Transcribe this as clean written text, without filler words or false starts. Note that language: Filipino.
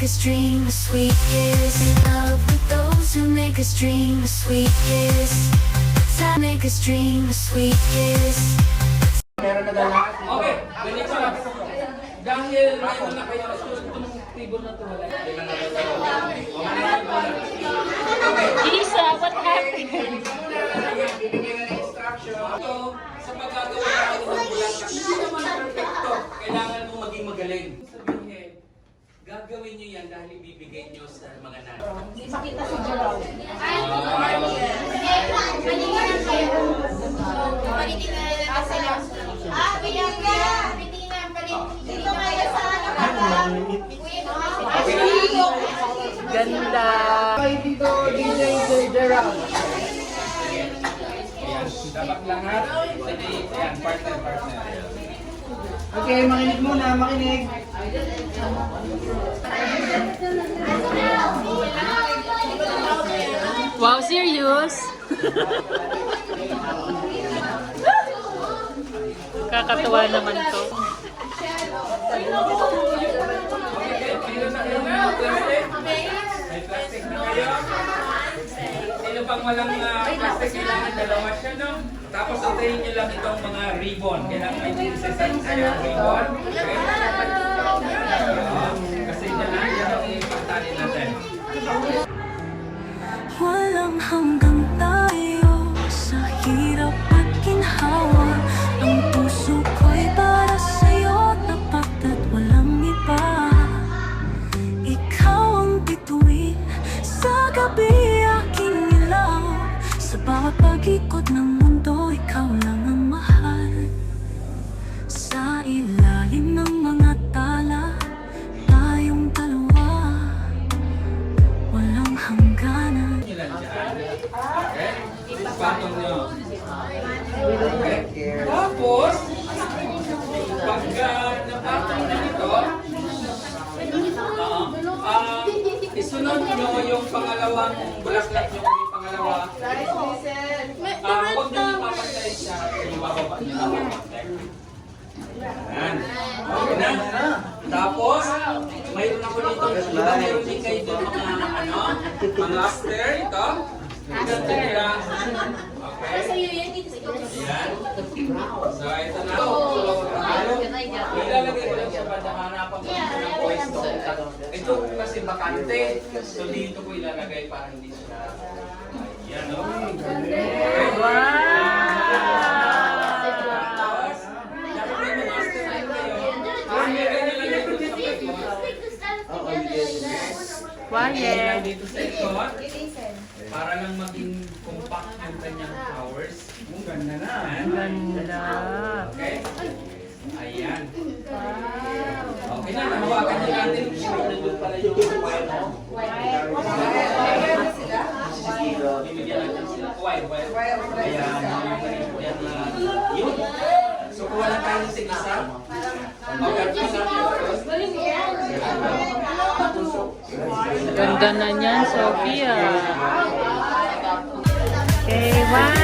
us dream the sweetest. In love with those who make us dream the sweetest. Time make us dream the sweetest. Okay, ganito lang. Dahil mayroon na kayo itong table na ito. Lisa, what happened? Bibigyan ng instruction. Ito, sa pagkagawa natin ng bulan, hindi naman perfecto. Kailangan mong maging magaling. Sabihin, gagawin nyo yan dahil ibibigay nyo sa mga nanay. Makita si Jerome. Ganda. Kay dito, DJ Gerald. Dapat lahat. Yan, partner. Okay, makinig muna, makinig. Wow, serious? Kakatuwa naman to. May plastic na kayo. Sino pang walang plastic, kailangan dalawa siya, no? Tapos antayin nyo lang itong mga ribbon. Kailangan may isa-set kayo ribbon. Okay? Kasi yan ang ipagtali natin. Walang hanggang tayo sa hirap at ginhawa. Ang puso ko'y para sa'yo, tapat at walang iba. Ikaw ang bituin sa gabi, aking ilaw. Sa bawat pag-ikot ng mundo, ikaw lang ang mahal. Sa ilalim ng mga tala, tayong dalawa, walang hangganan. Nyo lang dyan. Okay? Patong nyo. Okay? Tapos, pagka napatong na ito, isunod nyo yung pangalawang bulaklak nyo, yung pangalawa. Huwag nyo ipapantay siya, ibababa nyo na papantay. Yan. Okay na. Tapos, mayroon ako dito, diba mayroon din kayo dito mga after, ito. Ganito nila. Okay. Yan. So, ito na. Ilalagay ko lang sa banda, hanapan ko ng pwesto. Ito kasi bakante. So, dito ko ilalagay para hindi siya. Yan, no? Wire. Dito sa ikot, para lang maging compact yung kanyang powers. Ang ganda na. Ganda. Okay? Ayan. Okay na, nahawakan niyo natin. Nandun pala yung wire. Bibigyan natin sila. Wire. Ayan. Yun. So, kuha na tayo ng isa. Ganda na niyan, Sophia. Okay, wow.